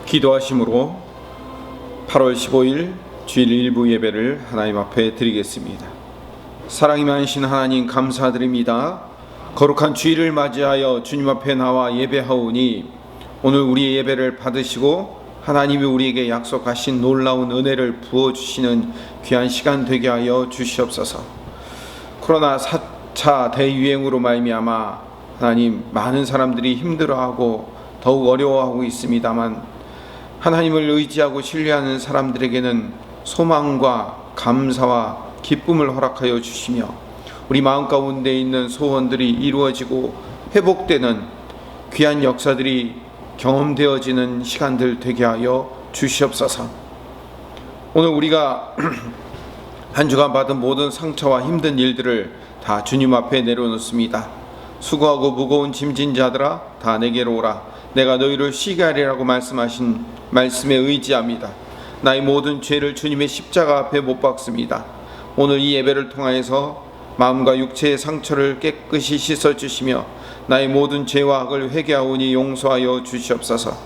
기도하심으로 8월 15일 주일 일부 예배를 하나님 앞에 드리겠습니다. 사랑이 많으신 하나님 감사드립니다. 거룩한 주일을 맞이하여 주님 앞에 나와 예배하오니 오늘 우리의 예배를 받으시고 하나님이 우리에게 약속하신 놀라운 은혜를 부어주시는 귀한 시간 되게 하여 주시옵소서. 코로나 4차 대유행으로 말미암아 하나님 많은 사람들이 힘들어하고 더욱 어려워하고 있습니다만 하나님을 의지하고 신뢰하는 사람들에게는 소망과 감사와 기쁨을 허락하여 주시며 우리 마음 가운데 있는 소원들이 이루어지고 회복되는 귀한 역사들이 경험되어지는 시간들 되게 하여 주시옵소서. 오늘 우리가 한 주간 받은 모든 상처와 힘든 일들을 다 주님 앞에 내려놓습니다. 수고하고 무거운 짐진 자들아 다 내게로 오라. 내가 너희를 쉬게 하리라고 말씀하신 말씀에 의지합니다. 나의 모든 죄를 주님의 십자가 앞에 못 박습니다. 오늘 이 예배를 통하여서 마음과 육체의 상처를 깨끗이 씻어주시며 나의 모든 죄와 악을 회개하오니 용서하여 주시옵소서.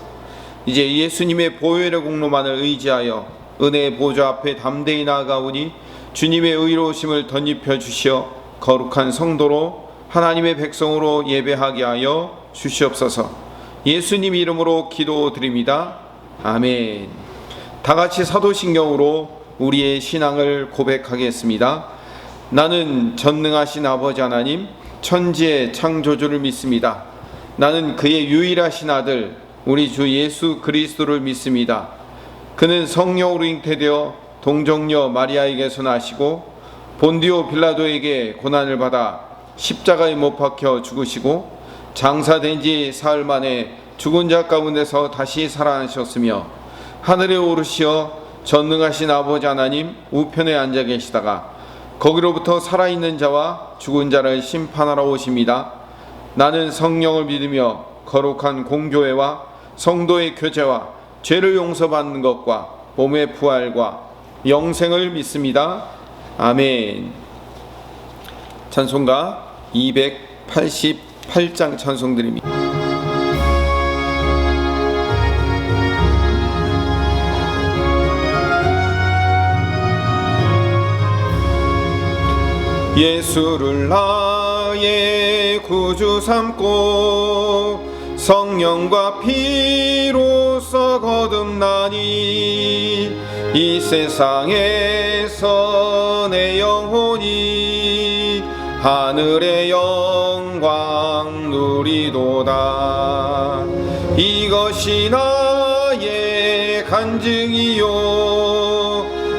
이제 예수님의 보혈의 공로만을 의지하여 은혜의 보좌 앞에 담대히 나아가오니 주님의 의로우심을 덧입혀 주시어 거룩한 성도로 하나님의 백성으로 예배하게 하여 주시옵소서. 예수님 이름으로 기도드립니다. 아멘. 다같이 사도신경으로 우리의 신앙을 고백하겠습니다. 나는 전능하신 아버지 하나님 천지의 창조주를 믿습니다. 나는 그의 유일하신 아들 우리 주 예수 그리스도를 믿습니다. 그는 성령으로 잉태되어 동정녀 마리아에게서 나시고 본디오 빌라도에게 고난을 받아 십자가에 못 박혀 죽으시고 장사된 지 사흘 만에 죽은 자 가운데서 다시 살아나셨으며 하늘에 오르시어 전능하신 아버지 하나님 우편에 앉아 계시다가 거기로부터 살아있는 자와 죽은 자를 심판하러 오십니다. 나는 성령을 믿으며 거룩한 공교회와 성도의 교제와 죄를 용서받는 것과 몸의 부활과 영생을 믿습니다. 아멘. 찬송가 288장 찬송드립니다. 예수를 나의 구주 삼고 성령과 피로써 거듭나니 이 세상에서 내 영혼이 하늘의 영광 누리도다. 이것이 나의 간증이요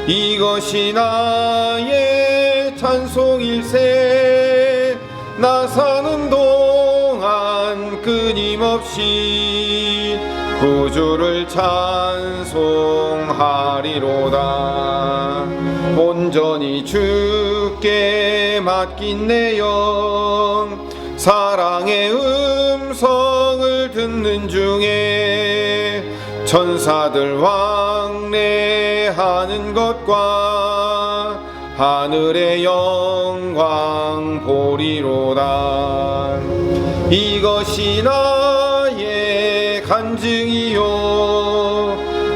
이것이 나의 찬송일세. 나 사는 동안 끊임없이 구주를 찬송하리로다. 온전히 주께 맡긴 내 영 사랑의 음성을 듣는 중에 천사들 왕래하는 것과 하늘의 영광 보리로다. 이것이 나의 간증이요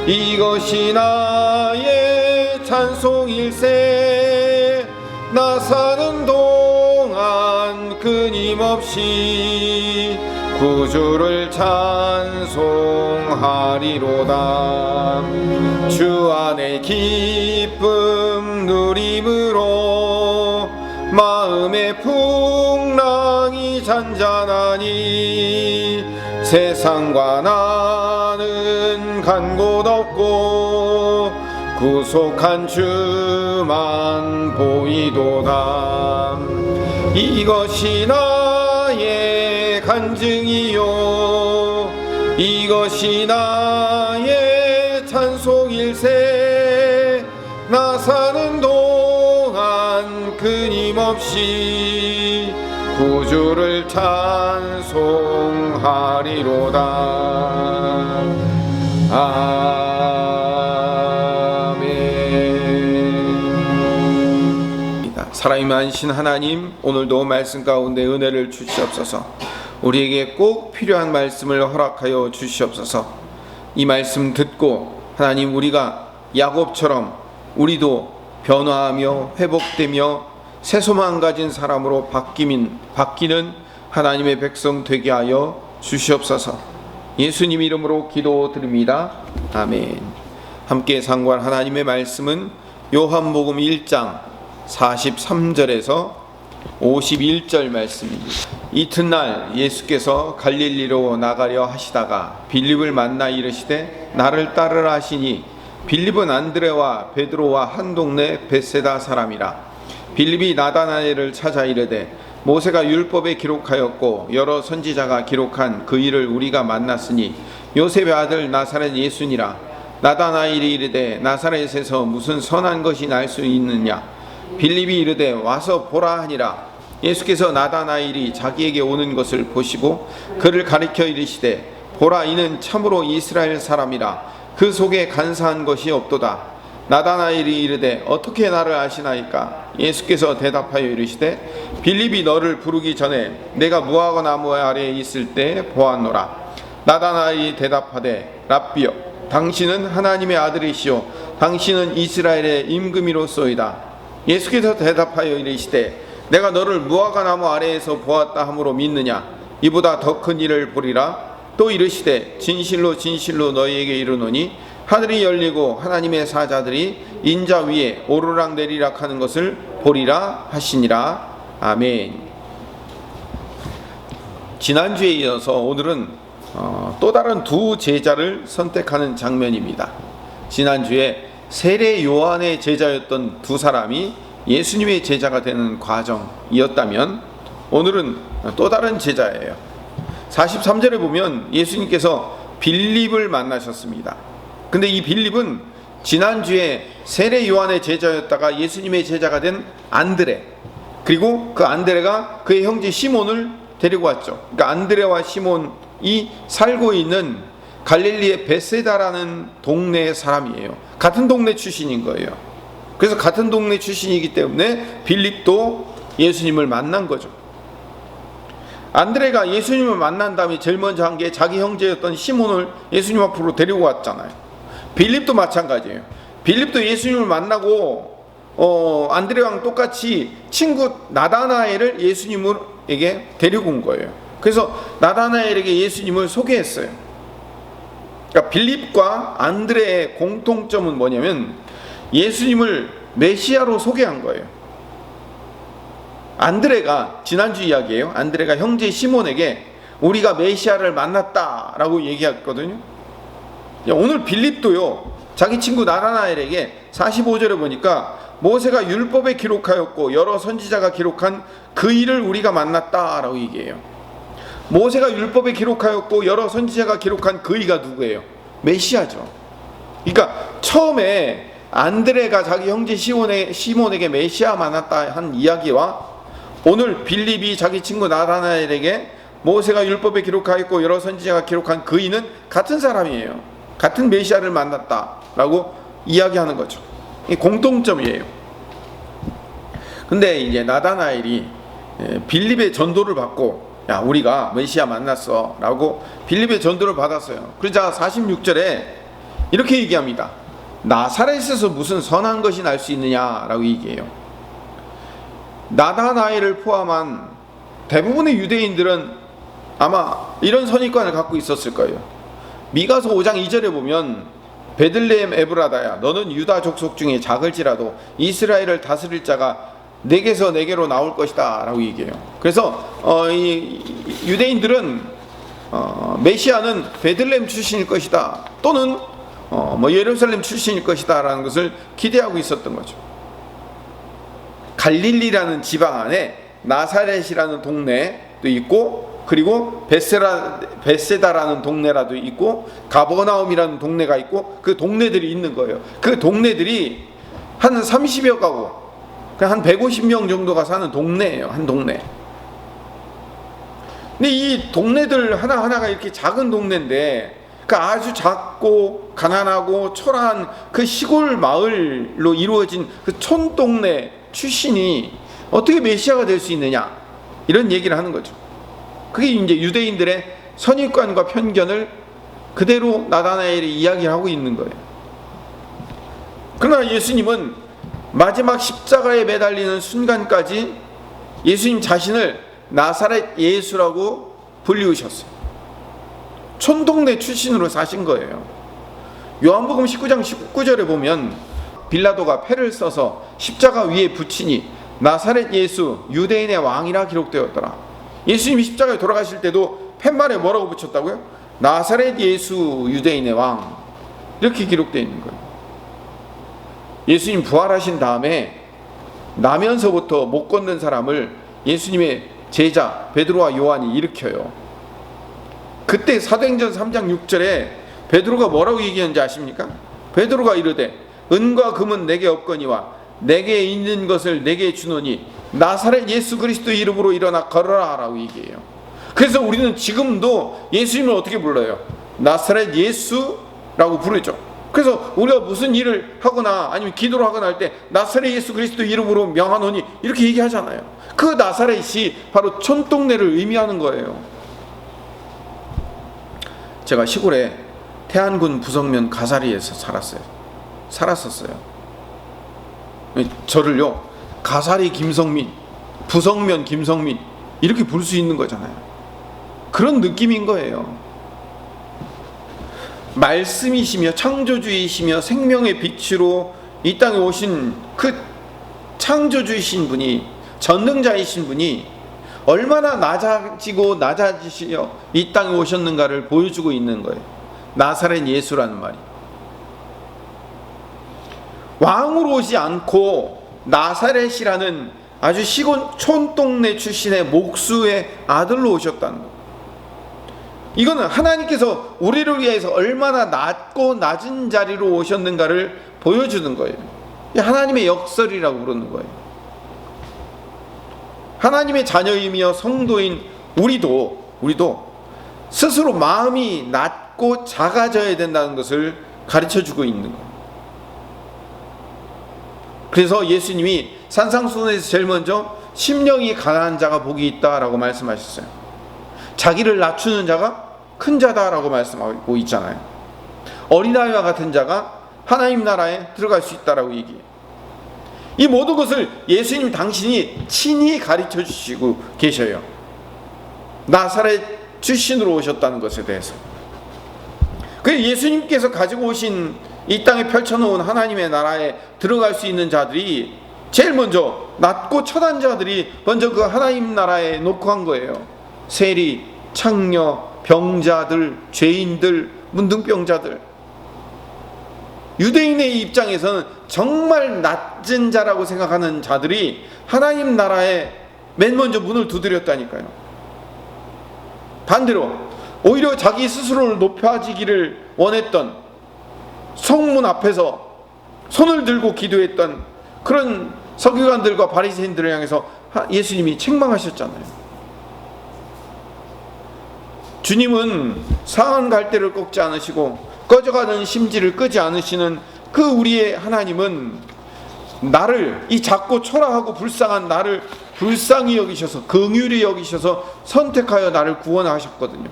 이것이 나의 찬송일세. 나 사는 동안 끊임없이 구주를 찬송하리로다. 주 안에 기쁨 누림으로 마음의 풍랑이 잔잔하니 세상과 나는 간 곳 없고 구속한 주만 보이도다. 이것이 나의 간증이요 이것이 나의 찬송일세. 나 사는 동안 끊임없이 구주를 찬송하리로다. 아멘. 살아있는 만신 하나님, 오늘도 말씀 가운데 은혜를 주시옵소서. 우리에게 꼭 필요한 말씀을 허락하여 주시옵소서. 이 말씀 듣고 하나님, 우리가 야곱처럼 우리도 변화하며 회복되며 새 소망 가진 사람으로 바뀌는 하나님의 백성 되게 하여 주시옵소서. 예수님 이름으로 기도드립니다. 아멘. 함께 상고할 하나님의 말씀은 요한복음 1장 43절에서 51절 말씀입니다. 이튿날 예수께서 갈릴리로 나가려 하시다가 빌립을 만나 이르시되 나를 따르라 하시니 빌립은 안드레와 베드로와 한 동네 벳세다 사람이라. 빌립이 나다나엘을 찾아 이르되 모세가 율법에 기록하였고 여러 선지자가 기록한 그 일을 우리가 만났으니 요셉의 아들 나사렛 예수니라. 나다나엘이 이르되 나사렛에서 무슨 선한 것이 날 수 있느냐. 빌립이 이르되 와서 보라 하니라. 예수께서 나다나엘이 자기에게 오는 것을 보시고 그를 가리켜 이르시되 보라, 이는 참으로 이스라엘 사람이라. 그 속에 간사한 것이 없도다. 나다나엘이 이르되 어떻게 나를 아시나이까. 예수께서 대답하여 이르시되 빌립이 너를 부르기 전에 내가 무화과 나무 아래에 있을 때 보았노라. 나다나엘이 대답하되 랍비여, 당신은 하나님의 아들이시오 당신은 이스라엘의 임금이로소이다. 예수께서 대답하여 이르시되 내가 너를 무화과 나무 아래에서 보았다 함으로 믿느냐. 이보다 더 큰 일을 보리라. 또 이르시되 진실로 진실로 너희에게 이르노니 하늘이 열리고 하나님의 사자들이 인자 위에 오르락 내리락 하는 것을 보리라 하시니라. 아멘. 지난주에 이어서 오늘은 또 다른 두 제자를 선택하는 장면입니다. 지난주에 세례 요한의 제자였던 두 사람이 예수님의 제자가 되는 과정이었다면 오늘은 또 다른 제자예요. 43절에 보면 예수님께서 빌립을 만나셨습니다. 근데 이 빌립은 지난주에 세례 요한의 제자였다가 예수님의 제자가 된 안드레, 그리고 그 안드레가 그의 형제 시몬을 데리고 왔죠. 그러니까 안드레와 시몬이 살고 있는 갈릴리의 벳세다라는 동네의 사람이에요. 같은 동네 출신인 거예요. 그래서 같은 동네 출신이기 때문에 빌립도 예수님을 만난 거죠. 안드레가 예수님을 만난 다음에 제일 먼저 한 게 자기 형제였던 시몬을 예수님 앞으로 데리고 왔잖아요. 빌립도 마찬가지예요. 빌립도 예수님을 만나고 안드레랑 똑같이 친구 나다나엘을 예수님에게 데리고 온 거예요. 그래서 나다나엘에게 예수님을 소개했어요. 그러니까 빌립과 안드레의 공통점은 뭐냐면 예수님을 메시아로 소개한 거예요. 안드레가, 지난주 이야기예요. 안드레가 형제 시몬에게 우리가 메시아를 만났다라고 얘기했거든요. 오늘 빌립도요, 자기 친구 나다나엘에게 45절에 보니까 모세가 율법에 기록하였고 여러 선지자가 기록한 그 일을 우리가 만났다라고 얘기해요. 모세가 율법에 기록하였고 여러 선지자가 기록한 그 이가 누구예요? 메시아죠. 그러니까 처음에 안드레가 자기 형제 시몬에게 메시아 만났다 한 이야기와 오늘 빌립이 자기 친구 나다나엘에게 모세가 율법에 기록하였고 여러 선지자가 기록한 그 이는 같은 사람이에요. 같은 메시아를 만났다라고 이야기하는 거죠. 이 공통점이에요. 근데 이제 나다나엘이 빌립의 전도를 받고 야, 우리가 메시아 만났어 라고 빌립의 전도를 받았어요. 그러자 46절에 이렇게 얘기합니다. 나사렛에서 무슨 선한 것이 날 수 있느냐라고 얘기해요. 나다나엘을 포함한 대부분의 유대인들은 아마 이런 선입관을 갖고 있었을 거예요. 미가서 5장 2절에 보면 베들레헴 에브라다야, 너는 유다 족속 중에 작을지라도 이스라엘을 다스릴 자가 내게서 내게로 나올 것이다 라고 얘기해요. 그래서 이 유대인들은 메시아는 베들레헴 출신일 것이다, 또는 예루살렘 출신일 것이다 라는 것을 기대하고 있었던 거죠. 갈릴리라는 지방 안에 나사렛이라는 동네도 있고, 그리고 벳세다라는 동네라도 있고, 가버나움이라는 동네가 있고, 그 동네들이 있는 거예요. 그 동네들이 한 30여 가구, 한 150명 정도가 사는 동네예요. 한 동네. 근데 이 동네들 하나하나가 이렇게 작은 동네인데, 그 아주 작고 가난하고 초라한 그 시골 마을로 이루어진 그 촌동네 출신이 어떻게 메시아가 될 수 있느냐, 이런 얘기를 하는 거죠. 그게 이제 유대인들의 선입관과 편견을 그대로 나다나엘이 이야기를 하고 있는 거예요. 그러나 예수님은 마지막 십자가에 매달리는 순간까지 예수님 자신을 나사렛 예수라고 불리우셨어요. 촌동네 출신으로 사신 거예요. 요한복음 19장 19절에 보면 빌라도가 패를 써서 십자가 위에 붙이니 나사렛 예수 유대인의 왕이라 기록되었더라. 예수님이 십자가에 돌아가실 때도 팻말에 뭐라고 붙였다고요? 나사렛 예수 유대인의 왕, 이렇게 기록되어 있는 거예요. 예수님 부활하신 다음에 나면서부터 못 걷는 사람을 예수님의 제자 베드로와 요한이 일으켜요. 그때 사도행전 3장 6절에 베드로가 뭐라고 얘기하는지 아십니까? 베드로가 이르되 은과 금은 내게 없거니와 내게 있는 것을 내게 주노니 나사렛 예수 그리스도 이름으로 일어나 걸어라 라고 얘기해요. 그래서 우리는 지금도 예수님을 어떻게 불러요? 나사렛 예수라고 부르죠. 그래서 우리가 무슨 일을 하거나 아니면 기도를 하거나 할 때 나사렛 예수 그리스도 이름으로 명하노니 이렇게 얘기하잖아요. 그 나사렛이 바로 촌동네를 의미하는 거예요. 제가 시골에 태안군 부성면 가사리에서 살았었어요. 저를요 가사리 김성민, 부성면 김성민 이렇게 부를 수 있는 거잖아요. 그런 느낌인 거예요. 말씀이시며 창조주이시며 생명의 빛으로 이 땅에 오신 그 창조주이신 분이, 전능자이신 분이 얼마나 낮아지시어 이 땅에 오셨는가를 보여주고 있는 거예요. 나사렛 예수라는 말이. 왕으로 오지 않고 나사렛이라는 아주 시골 촌동네 출신의 목수의 아들로 오셨다는 거예요. 이거는 하나님께서 우리를 위해서 얼마나 낮고 낮은 자리로 오셨는가를 보여주는 거예요. 하나님의 역설이라고 부르는 거예요. 하나님의 자녀이며 성도인 우리도 스스로 마음이 낮고 작아져야 된다는 것을 가르쳐주고 있는 거예요. 그래서 예수님이 산상수훈에서 제일 먼저 심령이 가난한 자가 복이 있다라고 말씀하셨어요. 자기를 낮추는 자가 큰 자다라고 말씀하고 있잖아요. 어린아이와 같은 자가 하나님 나라에 들어갈 수 있다라고 얘기해요. 이 모든 것을 예수님 당신이 친히 가르쳐 주시고 계셔요. 나사렛 출신으로 오셨다는 것에 대해서. 그래서 예수님께서 가지고 오신 이 땅에 펼쳐놓은 하나님의 나라에 들어갈 수 있는 자들이 제일 먼저 낮고 처단 자들이 먼저 그 하나님 나라에 놓고 한 거예요. 세리, 창녀, 병자들, 죄인들, 문둥병자들. 유대인의 입장에서는 정말 낮은 자라고 생각하는 자들이 하나님 나라에 맨 먼저 문을 두드렸다니까요. 반대로 오히려 자기 스스로를 높아지기를 원했던, 성문 앞에서 손을 들고 기도했던 그런 서기관들과 바리새인들을 향해서 예수님이 책망하셨잖아요. 주님은 상한 갈대를 꺾지 않으시고 꺼져가는 심지를 끄지 않으시는 그 우리의 하나님은 나를, 이 작고 초라하고 불쌍한 나를 불쌍히 여기셔서, 긍휼히 여기셔서 선택하여 나를 구원하셨거든요.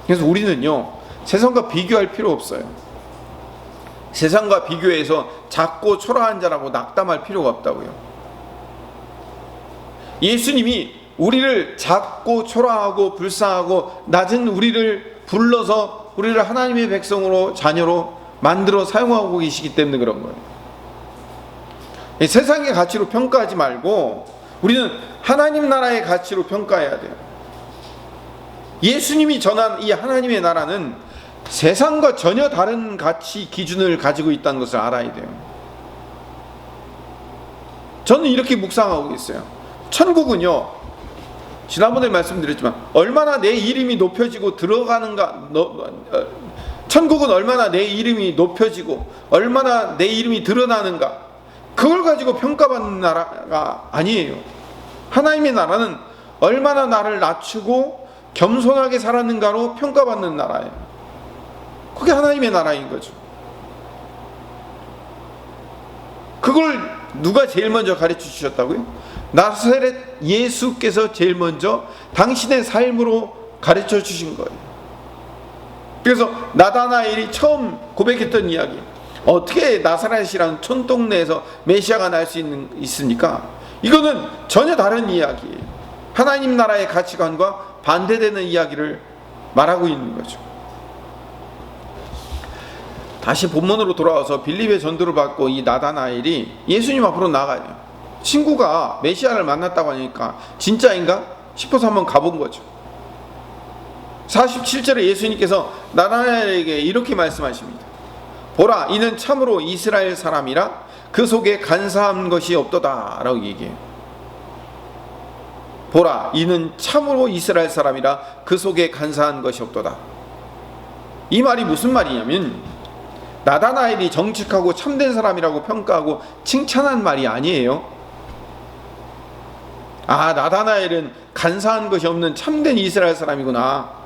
그래서 우리는요 세상과 비교할 필요 없어요. 세상과 비교해서 작고 초라한 자라고 낙담할 필요가 없다고요. 예수님이 우리를 작고 초라하고 불쌍하고 낮은 우리를 불러서 우리를 하나님의 백성으로, 자녀로 만들어 사용하고 계시기 때문에 그런 거예요. 세상의 가치로 평가하지 말고 우리는 하나님 나라의 가치로 평가해야 돼요. 예수님이 전한 이 하나님의 나라는 세상과 전혀 다른 가치 기준을 가지고 있다는 것을 알아야 돼요. 저는 이렇게 묵상하고 있어요. 천국은요, 지난번에 말씀드렸지만 얼마나 내 이름이 높여지고 들어가는가, 천국은 얼마나 내 이름이 높여지고 얼마나 내 이름이 드러나는가, 그걸 가지고 평가받는 나라가 아니에요. 하나님의 나라는 얼마나 나를 낮추고 겸손하게 살았는가로 평가받는 나라예요. 그게 하나님의 나라인 거죠. 그걸 누가 제일 먼저 가르쳐 주셨다고요? 나사렛 예수께서 제일 먼저 당신의 삶으로 가르쳐 주신 거예요. 그래서 나다나엘이 처음 고백했던 이야기, 어떻게 나사렛이라는 촌동네에서 메시아가 날 수 있습니까? 이거는 전혀 다른 이야기예요. 하나님 나라의 가치관과 반대되는 이야기를 말하고 있는 거죠. 다시 본문으로 돌아와서 빌립의 전도를 받고 이 나다나엘이 예수님 앞으로 나가요. 친구가 메시아를 만났다고 하니까 진짜인가 싶어서 한번 가본 거죠. 47절에 예수님께서 나다나엘에게 이렇게 말씀하십니다. 보라, 이는 참으로 이스라엘 사람이라 그 속에 간사한 것이 없도다 라고 얘기해요. 보라, 이는 참으로 이스라엘 사람이라 그 속에 간사한 것이 없도다. 이 말이 무슨 말이냐면 나다나엘이 정직하고 참된 사람이라고 평가하고 칭찬한 말이 아니에요. 아, 나다나엘은 간사한 것이 없는 참된 이스라엘 사람이구나.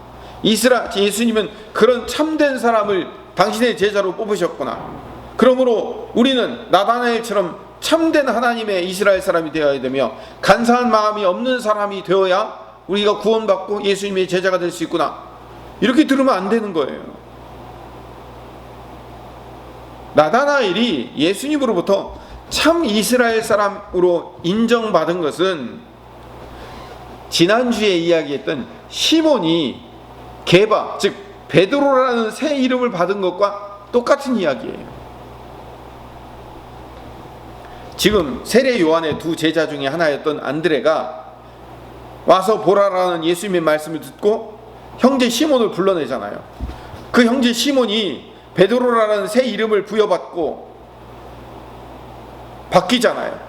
예수님은 그런 참된 사람을 당신의 제자로 뽑으셨구나. 그러므로 우리는 나다나엘처럼 참된 하나님의 이스라엘 사람이 되어야 되며 간사한 마음이 없는 사람이 되어야 우리가 구원받고 예수님의 제자가 될 수 있구나. 이렇게 들으면 안 되는 거예요. 나다나엘이 예수님으로부터 참 이스라엘 사람으로 인정받은 것은 지난주에 이야기했던 시몬이 게바, 즉 베드로라는 새 이름을 받은 것과 똑같은 이야기예요. 지금 세례 요한의 두 제자 중에 하나였던 안드레가 와서 보라라는 예수님의 말씀을 듣고 형제 시몬을 불러내잖아요. 그 형제 시몬이 베드로라는 새 이름을 부여받고 바뀌잖아요.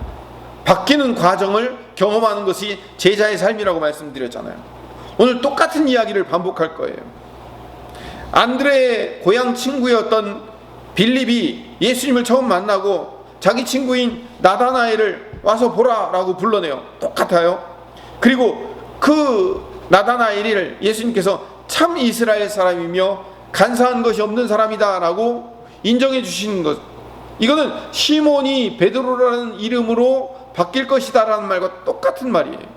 바뀌는 과정을 경험하는 것이 제자의 삶이라고 말씀드렸잖아요. 오늘 똑같은 이야기를 반복할 거예요. 안드레의 고향 친구였던 빌립이 예수님을 처음 만나고 자기 친구인 나다나엘을 와서 보라라고 불러내요. 똑같아요. 그리고 그 나다나엘을 예수님께서 참 이스라엘 사람이며 간사한 것이 없는 사람이다 라고 인정해 주시는 것, 이거는 시몬이 베드로라는 이름으로 바뀔 것이다 라는 말과 똑같은 말이에요.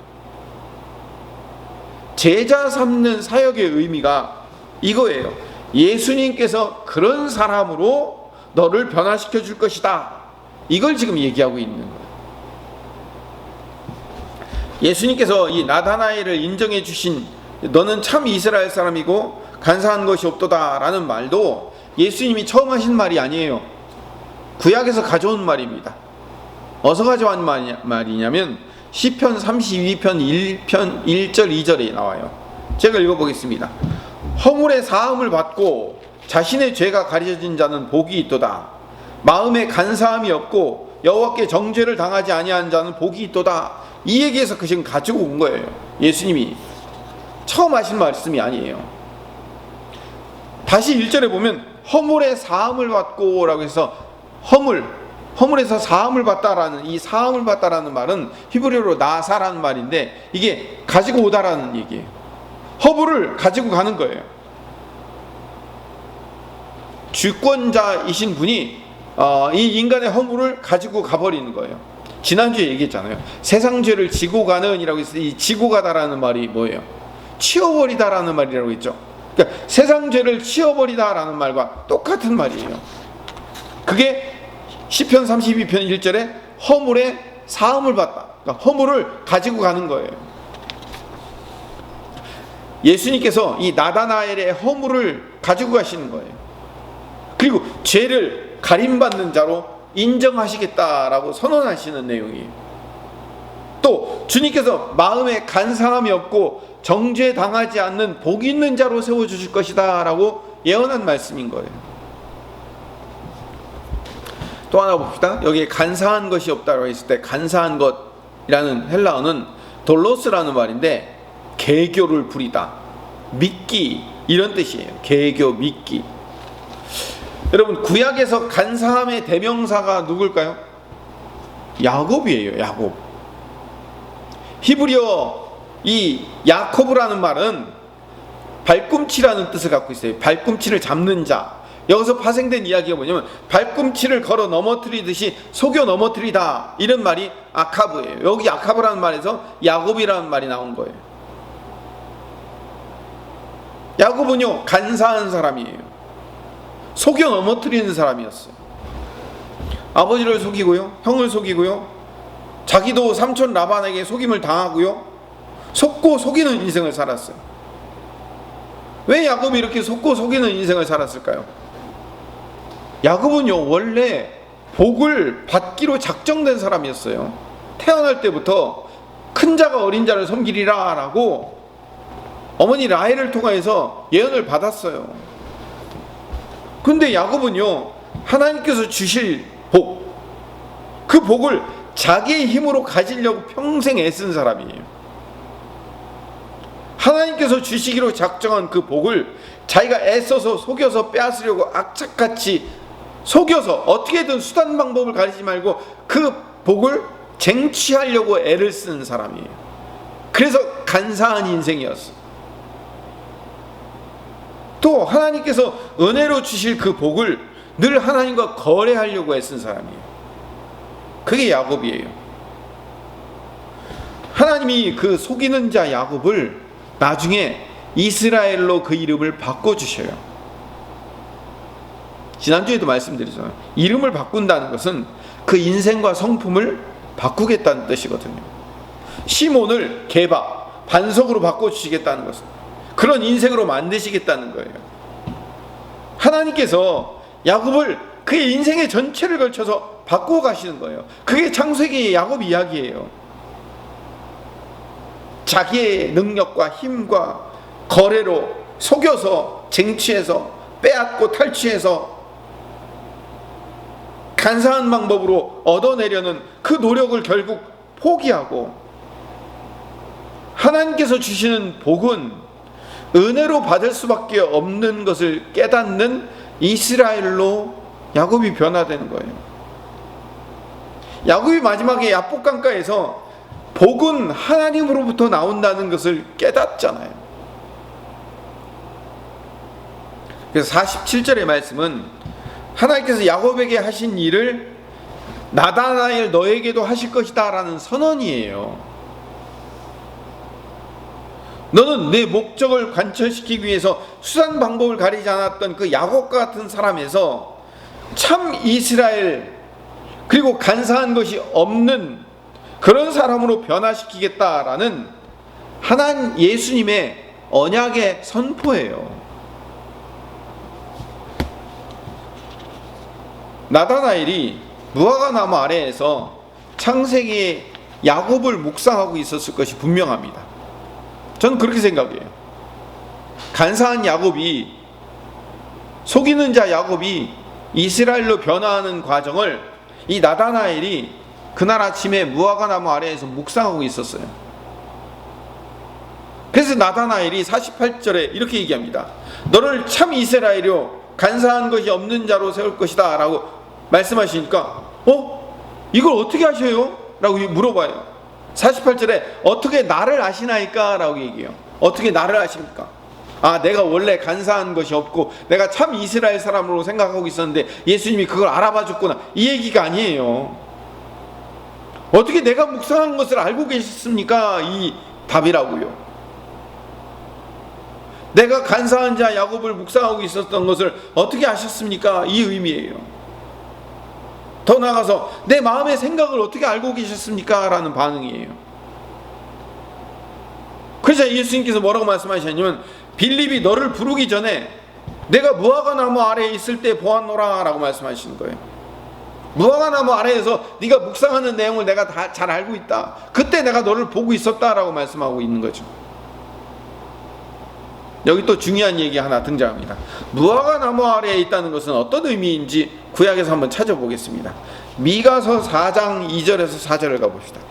제자 삼는 사역의 의미가 이거예요. 예수님께서 그런 사람으로 너를 변화시켜 줄 것이다, 이걸 지금 얘기하고 있는 거예요. 예수님께서 이 나다나엘을 인정해 주신 너는 참 이스라엘 사람이고 간사한 것이 없도다 라는 말도 예수님이 처음 하신 말이 아니에요. 구약에서 가져온 말입니다. 어디서 가져온 말이냐면 시편 32편 1편 1절 2절에 나와요. 제가 읽어보겠습니다. 허물의 사함을 받고 자신의 죄가 가려진 자는 복이 있도다. 마음에 간사함이 없고 여호와께 정죄를 당하지 아니한 자는 복이 있도다. 이 얘기에서 그 지금 가지고 온 거예요. 예수님이 처음 하신 말씀이 아니에요. 다시 1절에 보면 허물의 사함을 받고 라고 해서 허물에서 사함을 받다라는, 이 사함을 받다라는 말은 히브리어로 나사라는 말인데 이게 가지고 오다라는 얘기예요. 허물을 가지고 가는 거예요. 주권자이신 분이 이 인간의 허물을 가지고 가버리는 거예요. 지난주에 얘기했잖아요. 세상 죄를 지고 가는 이라고 해서 이 지고 가다라는 말이 뭐예요? 치워버리다라는 말이라고 했죠. 그러니까 세상 죄를 치워버리다라는 말과 똑같은 말이에요. 그게 시편 32편 1절에 허물의 사함을 받다, 그러니까 허물을 가지고 가는 거예요. 예수님께서 이 나다나엘의 허물을 가지고 가시는 거예요. 그리고 죄를 가림받는 자로 인정하시겠다라고 선언하시는 내용이에요. 또 주님께서 마음에 간사함이 없고 정죄당하지 않는 복 있는 자로 세워주실 것이다 라고 예언한 말씀인 거예요. 또 하나 봅시다. 여기에 간사한 것이 없다고 했을 때 간사한 것이라는 헬라어는 돌로스라는 말인데 계교를 부리다, 믿기, 이런 뜻이에요. 계교, 믿기. 여러분, 구약에서 간사함의 대명사가 누굴까요? 야곱이에요. 야곱. 히브리어 이 야코브라는 말은 발꿈치라는 뜻을 갖고 있어요. 발꿈치를 잡는 자. 여기서 파생된 이야기가 뭐냐면 발꿈치를 걸어 넘어뜨리듯이 속여 넘어뜨리다, 이런 말이 아카브예요. 여기 아카브라는 말에서 야곱이라는 말이 나온 거예요. 야곱은요 간사한 사람이에요. 속여 넘어뜨리는 사람이었어요. 아버지를 속이고요, 형을 속이고요, 자기도 삼촌 라반에게 속임을 당하고요, 속고 속이는 인생을 살았어요. 왜 야곱이 이렇게 속고 속이는 인생을 살았을까요? 야곱은요 원래 복을 받기로 작정된 사람이었어요. 태어날 때부터 큰 자가 어린 자를 섬기리라 라고 어머니 라헬을 통해서 예언을 받았어요. 근데 야곱은요 하나님께서 주실 복, 그 복을 자기의 힘으로 가지려고 평생 애쓴 사람이에요. 하나님께서 주시기로 작정한 그 복을 자기가 애써서 속여서 빼앗으려고 악착같이 속여서 어떻게든 수단 방법을 가리지 말고 그 복을 쟁취하려고 애를 쓴 사람이에요. 그래서 간사한 인생이었어. 또 하나님께서 은혜로 주실 그 복을 늘 하나님과 거래하려고 애쓴 사람이에요. 그게 야곱이에요. 하나님이 그 속이는 자 야곱을 나중에 이스라엘로 그 이름을 바꿔주셔요. 지난주에도 말씀드렸잖아요. 이름을 바꾼다는 것은 그 인생과 성품을 바꾸겠다는 뜻이거든요. 시몬을 게바, 반석으로 바꿔주시겠다는 것은 그런 인생으로 만드시겠다는 거예요. 하나님께서 야곱을 그의 인생의 전체를 걸쳐서 바꾸어 가시는 거예요. 그게 창세기의 야곱 이야기예요. 자기의 능력과 힘과 거래로 속여서 쟁취해서 빼앗고 탈취해서 간사한 방법으로 얻어내려는 그 노력을 결국 포기하고 하나님께서 주시는 복은 은혜로 받을 수밖에 없는 것을 깨닫는 이스라엘로 야곱이 변화되는 거예요. 야곱이 마지막에 야복강가에서 복은 하나님으로부터 나온다는 것을 깨닫잖아요. 그래서 47절의 말씀은 하나님께서 야곱에게 하신 일을 나다나엘 너에게도 하실 것이다 라는 선언이에요. 너는 내 목적을 관철시키기 위해서 수단 방법을 가리지 않았던 그 야곱과 같은 사람에서 참 이스라엘, 그리고 간사한 것이 없는 그런 사람으로 변화시키겠다라는 하나님 예수님의 언약의 선포예요. 나다나엘이 무화과 나무 아래에서 창세기에 야곱을 묵상하고 있었을 것이 분명합니다. 저는 그렇게 생각해요. 간사한 야곱이, 속이는 자 야곱이 이스라엘로 변화하는 과정을 이 나다나엘이 그날 아침에 무화과 나무 아래에서 묵상하고 있었어요. 그래서 나다나엘이 48절에 이렇게 얘기합니다. 너를 참 이스라엘이요 간사한 것이 없는 자로 세울 것이다 라고 말씀하시니까 이걸 어떻게 하셔요? 라고 물어봐요. 48절에 어떻게 나를 아시나이까? 라고 얘기해요. 어떻게 나를 아십니까? 내가 원래 간사한 것이 없고 내가 참 이스라엘 사람으로 생각하고 있었는데 예수님이 그걸 알아봐 줬구나, 이 얘기가 아니에요. 어떻게 내가 묵상한 것을 알고 계셨습니까? 이 답이라고요. 내가 간사한 자 야곱을 묵상하고 있었던 것을 어떻게 아셨습니까? 이 의미예요. 더 나아가서 내 마음의 생각을 어떻게 알고 계셨습니까? 라는 반응이에요. 그래서 예수님께서 뭐라고 말씀하셨냐면 빌립이 너를 부르기 전에 내가 무화과 나무 아래에 있을 때 보았노라 라고 말씀하시는 거예요. 무화과 나무 아래에서 네가 묵상하는 내용을 내가 다 잘 알고 있다. 그때 내가 너를 보고 있었다라고 말씀하고 있는 거죠. 여기 또 중요한 얘기 하나 등장합니다. 무화과 나무 아래에 있다는 것은 어떤 의미인지 구약에서 한번 찾아보겠습니다. 미가서 4장 2절에서 4절을 가봅시다.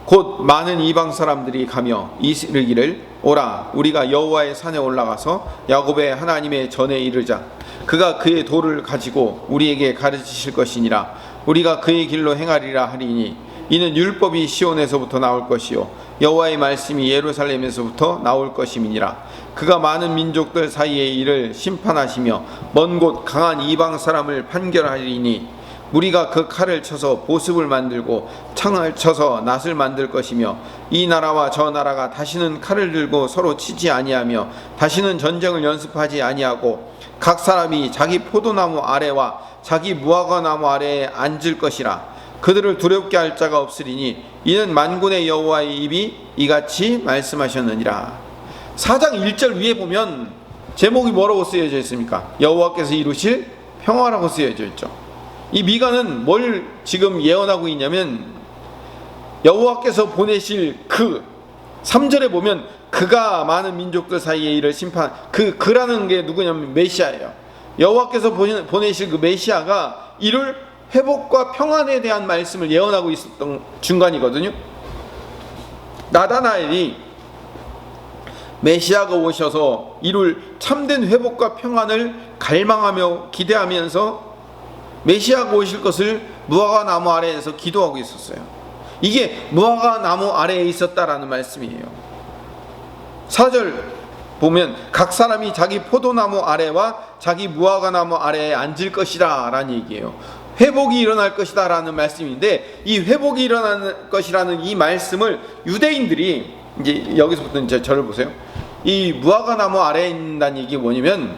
곧 많은 이방 사람들이 가며 이르기를 오라 우리가 여호와의 산에 올라가서 야곱의 하나님의 전에 이르자. 그가 그의 도를 가지고 우리에게 가르치실 것이니라. 우리가 그의 길로 행하리라 하리니 이는 율법이 시온에서부터 나올 것이요 여호와의 말씀이 예루살렘에서부터 나올 것임이니라. 그가 많은 민족들 사이에 이를 심판하시며 먼 곳 강한 이방 사람을 판결하리니 무리가 그 칼을 쳐서 보습을 만들고 창을 쳐서 낫을 만들 것이며 이 나라와 저 나라가 다시는 칼을 들고 서로 치지 아니하며 다시는 전쟁을 연습하지 아니하고 각 사람이 자기 포도나무 아래와 자기 무화과나무 아래에 앉을 것이라. 그들을 두렵게 할 자가 없으리니 이는 만군의 여호와의 입이 이같이 말씀하셨느니라. 4장 1절 위에 보면 제목이 뭐라고 쓰여져 있습니까? 여호와께서 이루실 평화라고 쓰여져 있죠. 이 미가는 뭘 지금 예언하고 있냐면 여호와께서 보내실 3절에 보면 그가 많은 민족들 사이에 이를 심판, 그라는 게 누구냐면 메시아예요. 여호와께서 보내실 그 메시아가 이룰 회복과 평안에 대한 말씀을 예언하고 있었던 중간이거든요. 나다나엘이 메시아가 오셔서 이룰 참된 회복과 평안을 갈망하며 기대하면서 메시아가 오실 것을 무화과 나무 아래에서 기도하고 있었어요. 이게 무화과 나무 아래에 있었다라는 말씀이에요. 4절 보면 각 사람이 자기 포도나무 아래와 자기 무화과 나무 아래에 앉을 것이라 라는 얘기예요. 회복이 일어날 것이다 라는 말씀인데, 이 회복이 일어날 것이라는 이 말씀을 유대인들이 이제 여기서부터 이제 저를 보세요. 이 무화과 나무 아래에 있다는 얘기 뭐냐면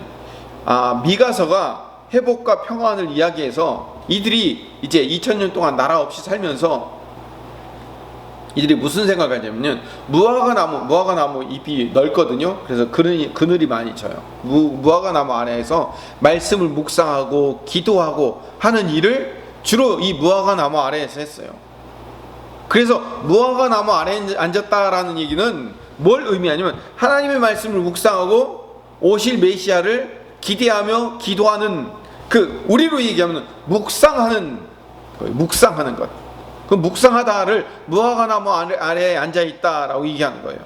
미가서가 회복과 평안을 이야기해서 이들이 이제 2000년 동안 나라 없이 살면서 이들이 무슨 생각을 하냐면 무화과 나무 잎이 넓거든요. 그래서 그늘이 많이 져요. 무화과 나무 아래에서 말씀을 묵상하고 기도하고 하는 일을 주로 이 무화과 나무 아래에서 했어요. 그래서 무화과 나무 아래에 앉았다라는 얘기는 뭘 의미하냐면 하나님의 말씀을 묵상하고 오실 메시아를 기대하며 기도하는, 우리로 얘기하면 묵상하는 것. 그 묵상하다를 무화과 나무 아래에 앉아있다라고 얘기하는 거예요.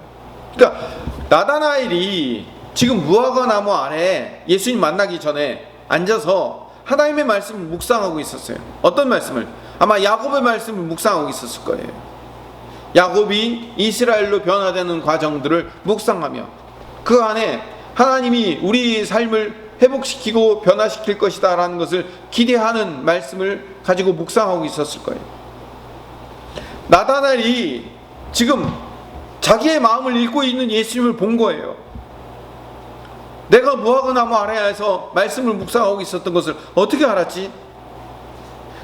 그러니까 나다나엘이 지금 무화과 나무 아래에 예수님 만나기 전에 앉아서 하나님의 말씀을 묵상하고 있었어요. 어떤 말씀을? 아마 야곱의 말씀을 묵상하고 있었을 거예요. 야곱이 이스라엘로 변화되는 과정들을 묵상하며 그 안에 하나님이 우리 삶을 회복시키고 변화시킬 것이다 라는 것을 기대하는 말씀을 가지고 묵상하고 있었을 거예요. 나다나엘이 지금 자기의 마음을 읽고 있는 예수님을 본 거예요. 내가 무화과 나무 아래에서 말씀을 묵상하고 있었던 것을 어떻게 알았지?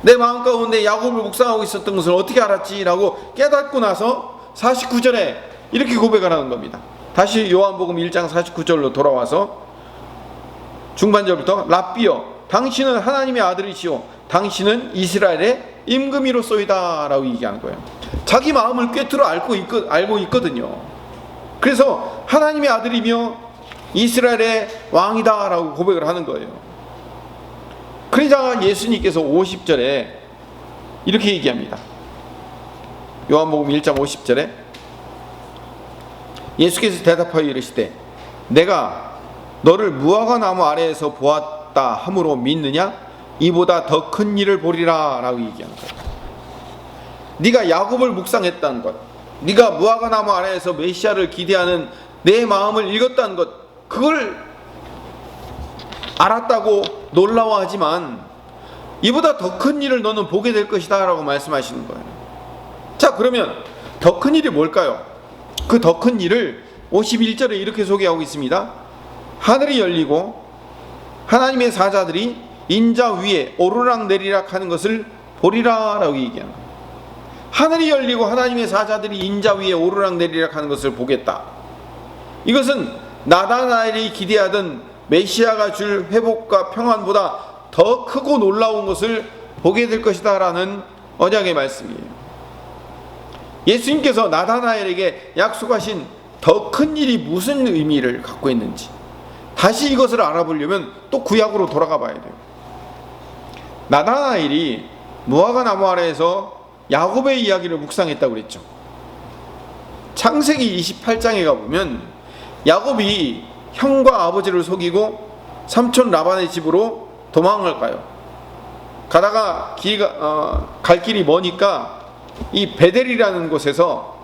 내 마음 가운데 야곱을 묵상하고 있었던 것을 어떻게 알았지? 라고 깨닫고 나서 49절에 이렇게 고백을 하는 겁니다. 다시 요한복음 1장 49절로 돌아와서 중반절부터 랍비여 당신은 하나님의 아들이시오 당신은 이스라엘의 임금이로소이다 라고 얘기하는 거예요. 자기 마음을 꿰뚫어 알고 있거든요. 그래서 하나님의 아들이며 이스라엘의 왕이다 라고 고백을 하는 거예요. 그러자 예수님께서 50절에 이렇게 얘기합니다. 요한복음 1장 50절에 예수께서 대답하여 이르시되 내가 너를 무화과 나무 아래에서 보았다 함으로 믿느냐? 이보다 더 큰 일을 보리라 라고 얘기하는 거예요. 네가 야곱을 묵상했다는 것, 네가 무화과 나무 아래에서 메시아를 기대하는 내 마음을 읽었다는 것, 그걸 알았다고 놀라워하지만 이보다 더 큰 일을 너는 보게 될 것이다 라고 말씀하시는 거예요. 자, 그러면 더 큰 일이 뭘까요? 그 더 큰 일을 51절에 이렇게 소개하고 있습니다. 하늘이 열리고 하나님의 사자들이 인자 위에 오르락 내리락 하는 것을 보리라 라고 얘기하는 거예요. 하늘이 열리고 하나님의 사자들이 인자 위에 오르락 내리락 하는 것을 보겠다. 이것은 나다나엘이 기대하던 메시아가 줄 회복과 평안보다 더 크고 놀라운 것을 보게 될 것이다 라는 언약의 말씀이에요. 예수님께서 나다나엘에게 약속하신 더 큰 일이 무슨 의미를 갖고 있는지 다시 이것을 알아보려면 또 구약으로 돌아가 봐야 돼요. 나다나엘이 무화과 나무 아래에서 야곱의 이야기를 묵상했다고 그랬죠. 창세기 28장에 가보면 야곱이 형과 아버지를 속이고 삼촌 라반의 집으로 도망을 가요. 가다가 갈 길이 머니까 이 베델이라는 곳에서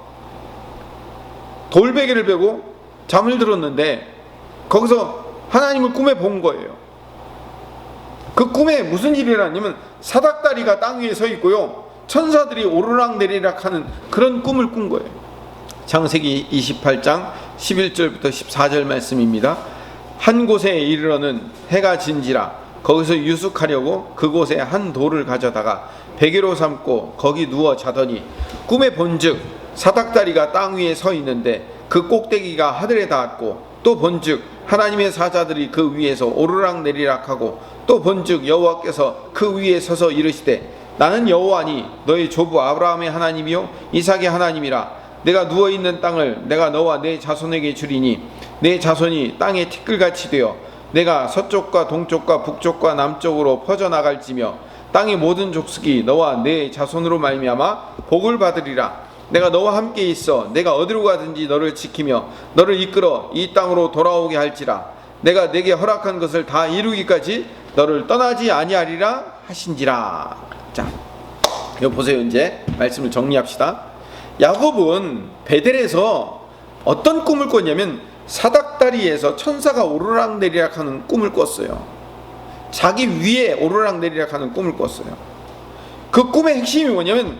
돌베개를 베고 잠을 들었는데 거기서 하나님을 꿈에 본 거예요. 그 꿈에 무슨 일이 일어났냐면 사닥다리가 땅 위에 서 있고요, 천사들이 오르락내리락 하는 그런 꿈을 꾼 거예요. 창세기 28장 11절부터 14절 말씀입니다. 한 곳에 이르러는 해가 진지라 거기서 유숙하려고 그곳에 한 돌을 가져다가 베개로 삼고 거기 누워 자더니 꿈에 본즉 사닥다리가 땅 위에 서 있는데 그 꼭대기가 하늘에 닿았고, 또 본즉 하나님의 사자들이 그 위에서 오르락내리락하고, 또 본즉 여호와께서 그 위에 서서 이르시되 나는 여호와니 너의 조부 아브라함의 하나님이요 이삭의 하나님이라. 내가 누워있는 땅을 내가 너와 내 자손에게 주리니 내 자손이 땅의 티끌같이 되어 내가 서쪽과 동쪽과 북쪽과 남쪽으로 퍼져나갈지며 땅의 모든 족속이 너와 내 자손으로 말미암아 복을 받으리라. 내가 너와 함께 있어 내가 어디로 가든지 너를 지키며 너를 이끌어 이 땅으로 돌아오게 할지라. 내가 내게 허락한 것을 다 이루기까지 너를 떠나지 아니하리라 하신지라. 자, 여기 보세요. 이제 말씀을 정리합시다. 야곱은 베델에서 어떤 꿈을 꿨냐면 사닥다리에서 천사가 오르락내리락 하는 꿈을 꿨어요. 자기 위에 오르락내리락 하는 꿈을 꿨어요. 그 꿈의 핵심이 뭐냐면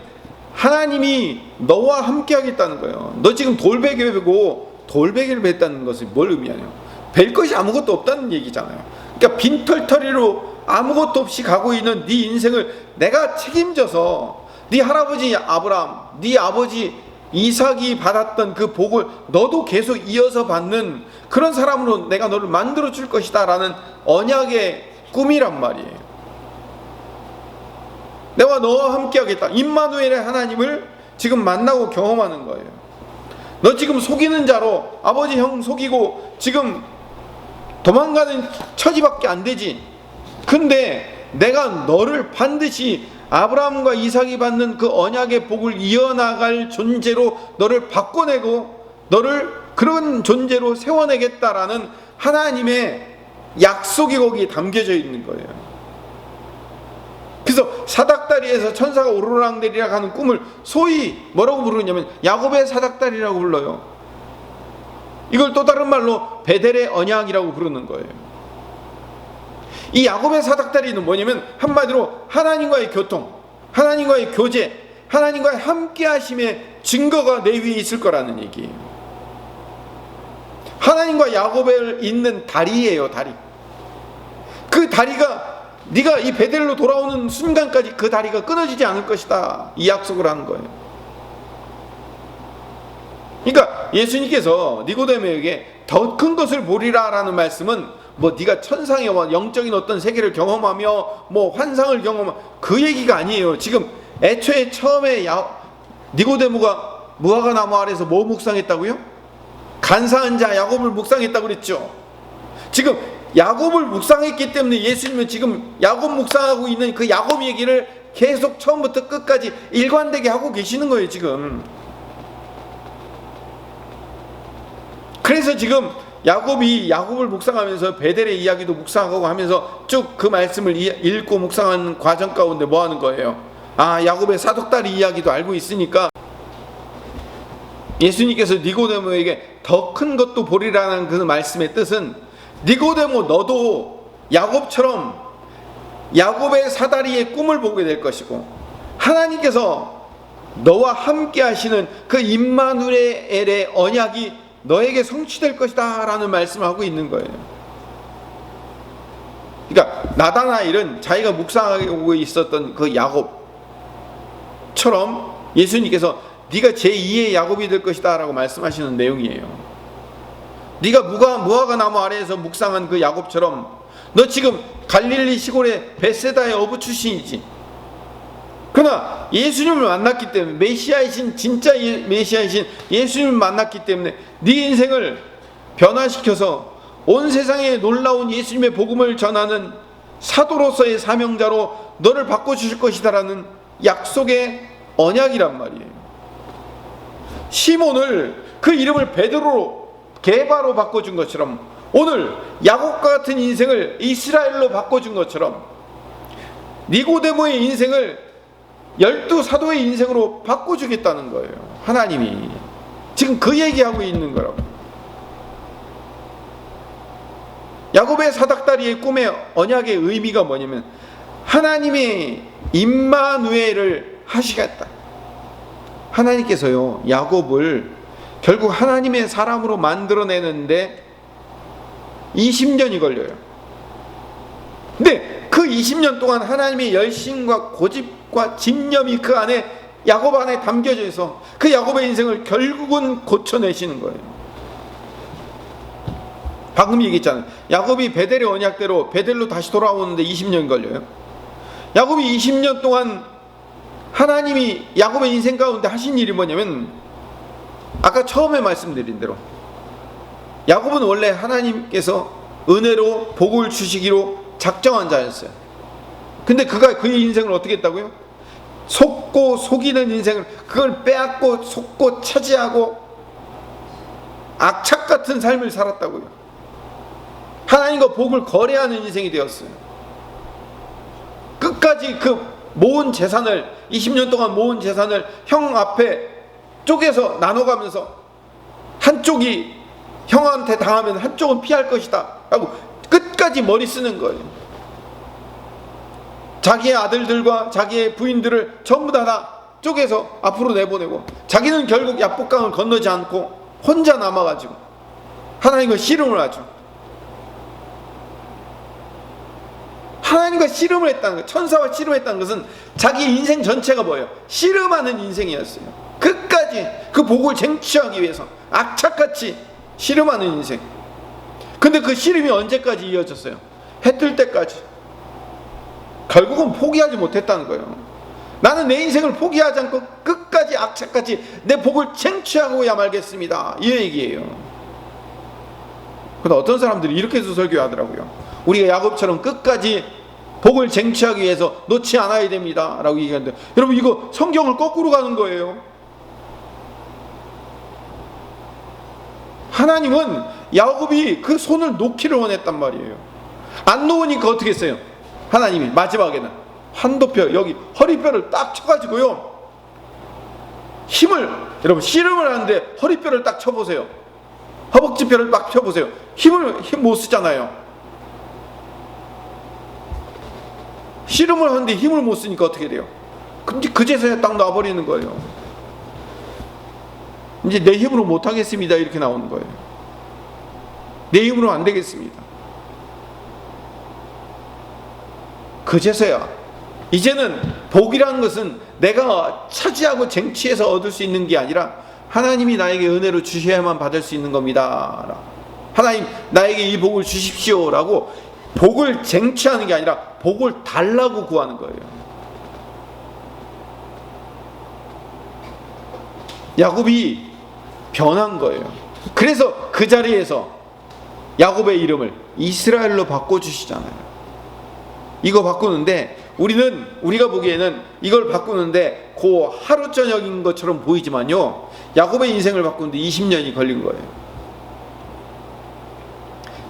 하나님이 너와 함께 하겠다는 거예요. 너 지금 돌베개 베고 돌베개를 뱉다는 것이 뭘 의미하냐? 벨 것이 아무것도 없다는 얘기잖아요. 그러니까 빈털터리로 아무것도 없이 가고 있는 네 인생을 내가 책임져서 네 할아버지 아브라함, 네 아버지 이삭이 받았던 그 복을 너도 계속 이어서 받는 그런 사람으로 내가 너를 만들어 줄 것이다 라는 언약의 꿈이란 말이에요. 내가 너와 함께 하겠다. 임마누엘의 하나님을 지금 만나고 경험하는 거예요. 너 지금 속이는 자로 아버지 형 속이고 지금 도망가는 처지밖에 안 되지. 근데 내가 너를 반드시 아브라함과 이삭이 받는 그 언약의 복을 이어나갈 존재로 너를 바꿔내고 너를 그런 존재로 세워내겠다라는 하나님의 약속이 거기에 담겨져 있는 거예요. 그래서 사닥다리에서 천사가 오르락내리락 하는 꿈을 소위 뭐라고 부르냐면 야곱의 사닥다리라고 불러요. 이걸 또 다른 말로 베델의 언약이라고 부르는 거예요. 이 야곱의 사닥다리는 뭐냐면 한마디로 하나님과의 교통, 하나님과의 교제, 하나님과의 함께 하심의 증거가 내 위에 있을 거라는 얘기예요. 하나님과 야곱을 잇는 다리예요. 다리. 그 다리가 네가 이 베델로 돌아오는 순간까지 그 다리가 끊어지지 않을 것이다, 이 약속을 하는 거예요. 그러니까 예수님께서 니고데모에게 더 큰 것을 보리라 라는 말씀은 뭐 네가 천상의 영적인 어떤 세계를 경험하며 뭐 환상을 경험하며 그 얘기가 아니에요. 지금 애초에 처음에 니고데모가 무화과 나무 아래서 뭐 묵상했다고요? 간사한 자 야곱을 묵상했다고 그랬죠. 지금 야곱을 묵상했기 때문에 예수님은 지금 야곱 묵상하고 있는 그 야곱 얘기를 계속 처음부터 끝까지 일관되게 하고 계시는 거예요 지금. 그래서 지금 야곱을 묵상하면서 베델의 이야기도 묵상하고 하면서 쭉 그 말씀을 읽고 묵상하는 과정 가운데 뭐 하는 거예요? 아, 야곱의 사독다리 이야기도 알고 있으니까 예수님께서 니고데모에게 더 큰 것도 보리라는 그 말씀의 뜻은 니고데모 너도 야곱처럼 야곱의 사다리의 꿈을 보게 될 것이고 하나님께서 너와 함께 하시는 그 임마누엘의 언약이 너에게 성취될 것이다 라는 말씀을 하고 있는 거예요. 그러니까 나다나엘은 자기가 묵상하고 있었던 그 야곱처럼 예수님께서 네가 제2의 야곱이 될 것이다 라고 말씀하시는 내용이에요. 네가 무화과 나무 아래에서 묵상한 그 야곱처럼 너 지금 갈릴리 시골의 벳세다의 어부 출신이지. 그러나 예수님을 만났기 때문에 메시아이신 진짜 메시아이신 예수님을 만났기 때문에 네 인생을 변화시켜서 온 세상에 놀라운 예수님의 복음을 전하는 사도로서의 사명자로 너를 바꿔주실 것이다라는 약속의 언약이란 말이에요. 시몬을 그 이름을 베드로로 게바로 바꿔준 것처럼 오늘 야곱과 같은 인생을 이스라엘로 바꿔준 것처럼 니고데모의 인생을 12사도의 인생으로 바꿔주겠다는 거예요. 하나님이 지금 그 얘기하고 있는 거라고. 야곱의 사닥다리의 꿈의 언약의 의미가 뭐냐면 하나님의 임마누엘을 하시겠다. 하나님께서요, 야곱을 결국 하나님의 사람으로 만들어내는데 20년이 걸려요. 근데 그 20년 동안 하나님의 열심과 고집과 집념이 그 안에, 야곱 안에 담겨져 있어 그 야곱의 인생을 결국은 고쳐내시는 거예요. 방금 얘기했잖아요. 야곱이 베델의 언약대로 베델로 다시 돌아오는데 20년 걸려요. 야곱이 20년 동안 하나님이 야곱의 인생 가운데 하신 일이 뭐냐면, 아까 처음에 말씀드린 대로 야곱은 원래 하나님께서 은혜로 복을 주시기로 작정한 자였어요. 근데 그가 그의 인생을 어떻게 했다고요? 속고 속이는 인생을, 그걸 빼앗고 속고 차지하고 악착 같은 삶을 살았다고요. 하나님과 복을 거래하는 인생이 되었어요. 끝까지 그 모은 재산을, 20년 동안 모은 재산을 형 앞에 쪼개서 나눠가면서 한쪽이 형한테 당하면 한쪽은 피할 것이다 라고 끝까지 머리 쓰는 거예요. 자기의 아들들과 자기의 부인들을 전부 다 쪼개서 앞으로 내보내고, 자기는 결국 야복강을 건너지 않고 혼자 남아가지고 하나님과 씨름을 하죠. 하나님과 씨름을 했다는 것, 천사와 씨름했다는 것은 자기 인생 전체가 뭐예요? 씨름하는 인생이었어요. 끝까지 그 복을 쟁취하기 위해서 악착같이 씨름하는 인생. 근데 그 씨름이 언제까지 이어졌어요? 해 뜰 때까지. 결국은 포기하지 못했다는 거예요. 나는 내 인생을 포기하지 않고 끝까지 악착같이 내 복을 쟁취하고야 말겠습니다, 이 얘기예요. 근데 어떤 사람들이 이렇게 해서 설교하더라고요. 우리가 야곱처럼 끝까지 복을 쟁취하기 위해서 놓지 않아야 됩니다 라고 얘기하는데, 여러분 이거 성경을 거꾸로 가는 거예요. 하나님은 야곱이 그 손을 놓기를 원했단 말이에요. 안 놓으니까 어떻게 했어요? 하나님이 마지막에는 한도뼈, 여기 허리뼈를 딱 쳐가지고요, 힘을, 여러분 씨름을 하는데 허리뼈를 딱 쳐보세요. 허벅지뼈를 딱 쳐보세요. 힘 못 쓰잖아요. 씨름을 하는데 힘을 못 쓰니까 어떻게 돼요? 근데 그제서야 딱 놔버리는 거예요. 이제 내 힘으로 못 하겠습니다 이렇게 나오는 거예요. 내 힘으로 안 되겠습니다. 그제서야, 이제는 복이라는 것은 내가 차지하고 쟁취해서 얻을 수 있는 게 아니라 하나님이 나에게 은혜로 주셔야만 받을 수 있는 겁니다. 하나님 나에게 이 복을 주십시오 라고 복을 쟁취하는 게 아니라 복을 달라고 구하는 거예요. 야곱이 변한 거예요. 그래서 그 자리에서 야곱의 이름을 이스라엘로 바꿔주시잖아요. 이거 바꾸는데 우리가 보기에는 이걸 바꾸는데 그 하루 저녁인 것처럼 보이지만요, 야곱의 인생을 바꾸는데 20년이 걸린 거예요.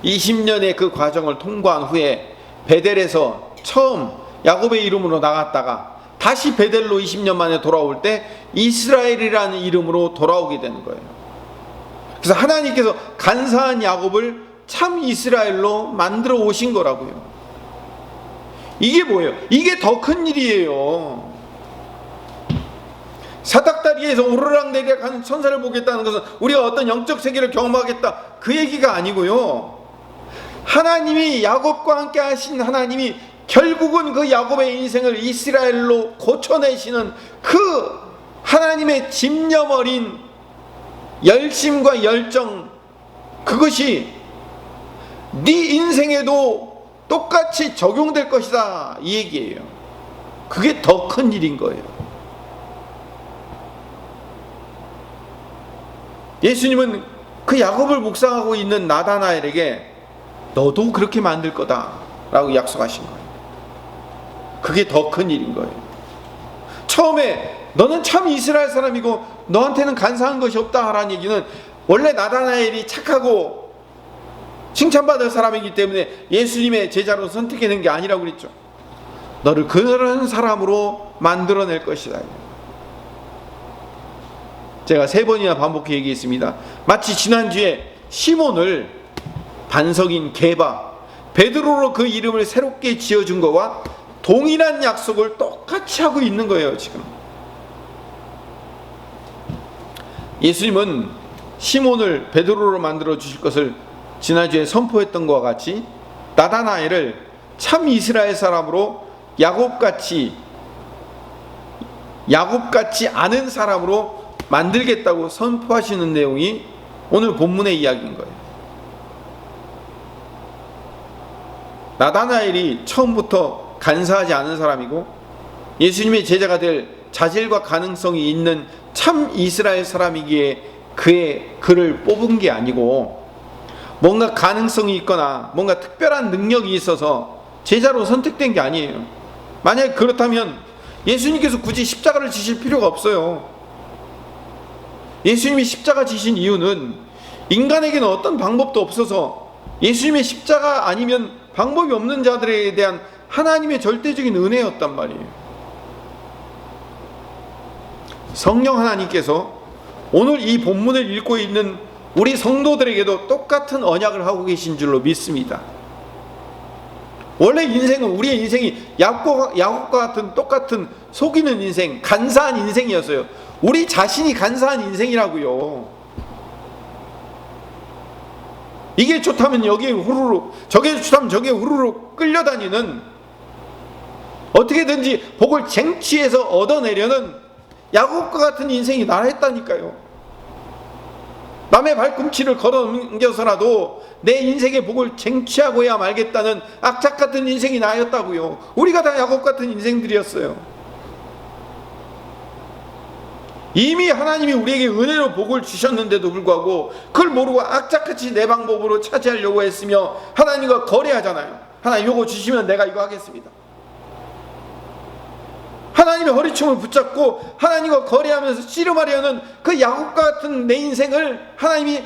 20년의 그 과정을 통과한 후에 베델에서 처음 야곱의 이름으로 나갔다가 다시 베델로 20년 만에 돌아올 때 이스라엘이라는 이름으로 돌아오게 되는 거예요. 그래서 하나님께서 간사한 야곱을 참 이스라엘로 만들어 오신 거라고요. 이게 뭐예요? 이게 더 큰 일이에요. 사닥다리에서 오르락내리락 하는 천사를 보겠다는 것은 우리가 어떤 영적 세계를 경험하겠다 그 얘기가 아니고요, 하나님이 야곱과 함께 하신 하나님이 결국은 그 야곱의 인생을 이스라엘로 고쳐내시는 그 하나님의 집념 어린 열심과 열정, 그것이 네 인생에도 똑같이 적용될 것이다 이 얘기예요. 그게 더 큰 일인 거예요. 예수님은 그 야곱을 묵상하고 있는 나다나엘에게 너도 그렇게 만들 거다 라고 약속하신 거예요. 그게 더 큰 일인 거예요. 처음에 너는 참 이스라엘 사람이고 너한테는 간사한 것이 없다 라는 얘기는 원래 나다나엘이 착하고 칭찬받을 사람이기 때문에 예수님의 제자로 선택해낸 게 아니라고 그랬죠. 너를 그런 사람으로 만들어낼 것이다. 제가 3번이나 반복해 얘기했습니다. 마치 지난주에 시몬을 반석인 게바, 베드로로 그 이름을 새롭게 지어준 거와 동일한 약속을 똑같이 하고 있는 거예요. 지금 예수님은 시몬을 베드로로 만들어 주실 것을 지난주에 선포했던 것과 같이 나다나엘을 참 이스라엘 사람으로 야곱같이 아는 사람으로 만들겠다고 선포하시는 내용이 오늘 본문의 이야기인 거예요. 나다나엘이 처음부터 간사하지 않은 사람이고 예수님의 제자가 될 자질과 가능성이 있는 참 이스라엘 사람이기에 그를 뽑은 게 아니고 뭔가 가능성이 있거나 뭔가 특별한 능력이 있어서 제자로 선택된 게 아니에요. 만약에 그렇다면 예수님께서 굳이 십자가를 지실 필요가 없어요. 예수님이 십자가 지신 이유는 인간에게는 어떤 방법도 없어서 예수님의 십자가 아니면 방법이 없는 자들에 대한 하나님의 절대적인 은혜였단 말이에요. 성령 하나님께서 오늘 이 본문을 읽고 있는 우리 성도들에게도 똑같은 언약을 하고 계신 줄로 믿습니다. 원래 인생은 우리의 인생이 야곱과 같은 똑같은 속이는 인생, 간사한 인생이었어요. 우리 자신이 간사한 인생이라고요. 이게 좋다면 여기에 후루룩, 저게 좋다면 저기에 후루룩 끌려다니는, 어떻게든지 복을 쟁취해서 얻어내려는 야곱과 같은 인생이 나랬다니까요. 남의 발꿈치를 걸어넘겨서라도 내 인생의 복을 쟁취하고야 말겠다는 악착 같은 인생이 나였다고요. 우리가 다 야곱 같은 인생들이었어요. 이미 하나님이 우리에게 은혜로 복을 주셨는데도 불구하고 그걸 모르고 악착같이 내 방법으로 차지하려고 했으며 하나님과 거래하잖아요. 하나님 요거 주시면 내가 이거 하겠습니다. 하나님의 허리춤을 붙잡고 하나님과 거래하면서 씨름하려는 그 야곱과 같은 내 인생을 하나님이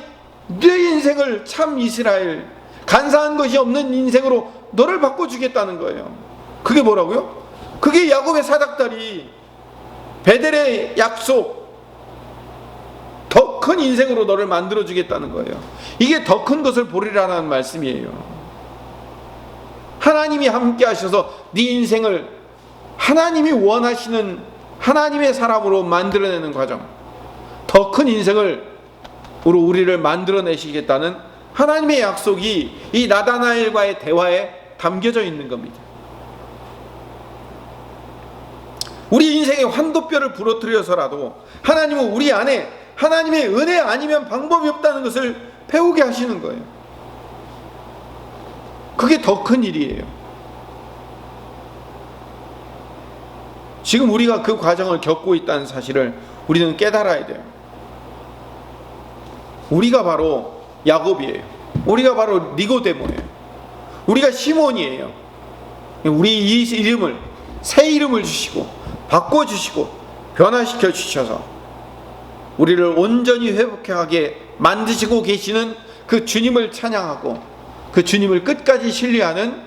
네 인생을 참 이스라엘, 간사한 것이 없는 인생으로 너를 바꿔주겠다는 거예요. 그게 뭐라고요? 그게 야곱의 사닥다리, 베델의 약속, 더 큰 인생으로 너를 만들어주겠다는 거예요. 이게 더 큰 것을 보리라는 말씀이에요. 하나님이 함께 하셔서 네 인생을 하나님이 원하시는 하나님의 사람으로 만들어내는 과정, 더 큰 인생을 우리를 만들어내시겠다는 하나님의 약속이 이 나다나엘과의 대화에 담겨져 있는 겁니다. 우리 인생의 환도뼈를 부러뜨려서라도 하나님은 우리 안에 하나님의 은혜 아니면 방법이 없다는 것을 배우게 하시는 거예요. 그게 더 큰 일이에요. 지금 우리가 그 과정을 겪고 있다는 사실을 우리는 깨달아야 돼요. 우리가 바로 야곱이에요. 우리가 바로 니고데모예요. 우리가 시몬이에요. 우리 이 이름을, 새 이름을 주시고 바꿔주시고 변화시켜 주셔서 우리를 온전히 회복하게 만드시고 계시는 그 주님을 찬양하고 그 주님을 끝까지 신뢰하는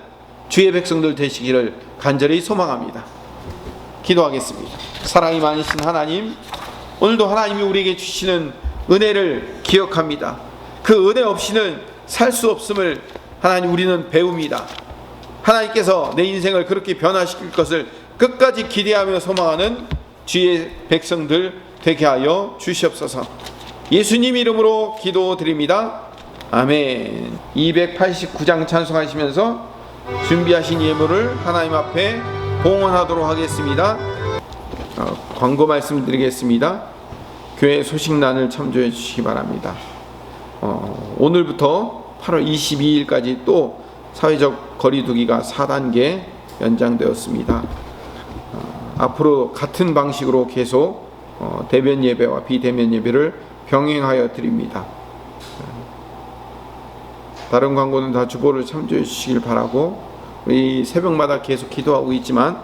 주의 백성들 되시기를 간절히 소망합니다. 기도하겠습니다. 사랑이 많으신 하나님, 오늘도 하나님이 우리에게 주시는 은혜를 기억합니다. 그 은혜 없이는 살 수 없음을 하나님 우리는 배웁니다. 하나님께서 내 인생을 그렇게 변화시킬 것을 끝까지 기대하며 소망하는 주의 백성들 되게 하여 주시옵소서. 예수님 이름으로 기도드립니다. 아멘. 289장 찬송하시면서 준비하신 예물을 하나님 앞에 봉헌하도록 하겠습니다. 광고 말씀드리겠습니다. 교회 소식란을 참조해 주시기 바랍니다. 오늘부터 8월 22일까지 또 사회적 거리두기가 4단계 연장되었습니다. 앞으로 같은 방식으로 계속 대면 예배와 비대면 예배를 병행하여 드립니다. 다른 광고는 다 주보를 참조해 주시길 바라고, 우리 새벽마다 계속 기도하고 있지만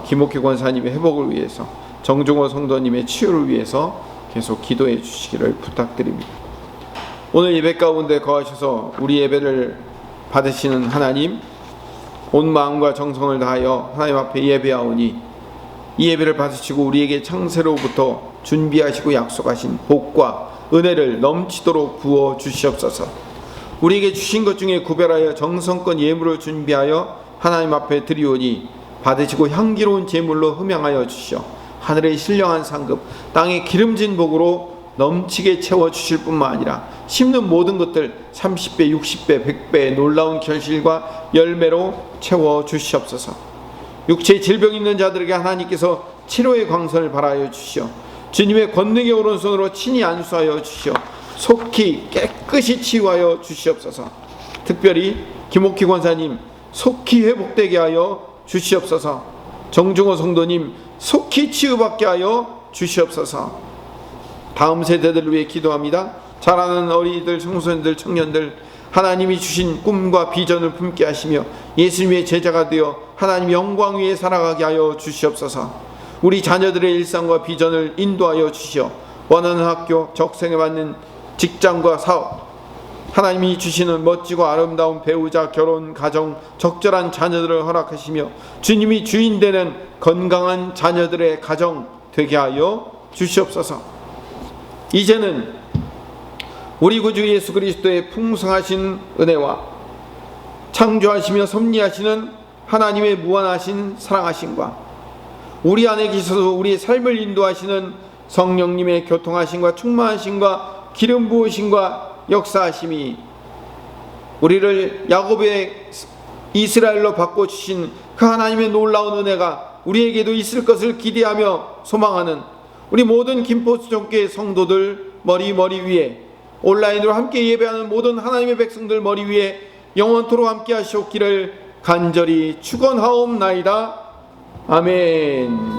김옥희 권사님의 회복을 위해서, 정종호 성도님의 치유를 위해서 계속 기도해 주시기를 부탁드립니다. 오늘 예배 가운데 거하셔서 우리 예배를 받으시는 하나님, 온 마음과 정성을 다하여 하나님 앞에 예배하오니 이 예배를 받으시고 우리에게 창세로부터 준비하시고 약속하신 복과 은혜를 넘치도록 부어 주시옵소서. 우리에게 주신 것 중에 구별하여 정성껏 예물을 준비하여 하나님 앞에 드리오니 받으시고 향기로운 제물로 흠양하여 주시어 하늘의 신령한 상급 땅의 기름진 복으로 넘치게 채워주실 뿐만 아니라 심는 모든 것들 30배 60배 100배의 놀라운 결실과 열매로 채워주시옵소서. 육체의 질병 있는 자들에게 하나님께서 치료의 광선을 발하여 주시어 주님의 권능의 오른손으로 친히 안수하여 주시어 속히 깨끗이 치유하여 주시옵소서. 특별히 김옥희 권사님 속히 회복되게 하여 주시옵소서. 정중호 성도님 속히 치유받게 하여 주시옵소서. 다음 세대들을 위해 기도합니다. 자라는 어린이들, 청소년들, 청년들 하나님이 주신 꿈과 비전을 품게 하시며 예수님의 제자가 되어 하나님 영광 위에 살아가게 하여 주시옵소서. 우리 자녀들의 일상과 비전을 인도하여 주시어 원하는 학교, 적성에 맞는 직장과 사업, 하나님이 주시는 멋지고 아름다운 배우자, 결혼, 가정, 적절한 자녀들을 허락하시며 주님이 주인 되는 건강한 자녀들의 가정 되게 하여 주시옵소서. 이제는 우리 구주 예수 그리스도의 풍성하신 은혜와 창조하시며 섭리하시는 하나님의 무한하신 사랑하심과 우리 안에 계셔서 우리의 삶을 인도하시는 성령님의 교통하심과 충만하심과 기름 부으심과 역사하심이 우리를 야곱의 이스라엘로 바꿔주신 그 하나님의 놀라운 은혜가 우리에게도 있을 것을 기대하며 소망하는 우리 모든 김포수종교의 성도들 머리 위에 온라인으로 함께 예배하는 모든 하나님의 백성들 머리 위에 영원토록 함께 하시옵기를 간절히 축원하옵나이다. 아멘.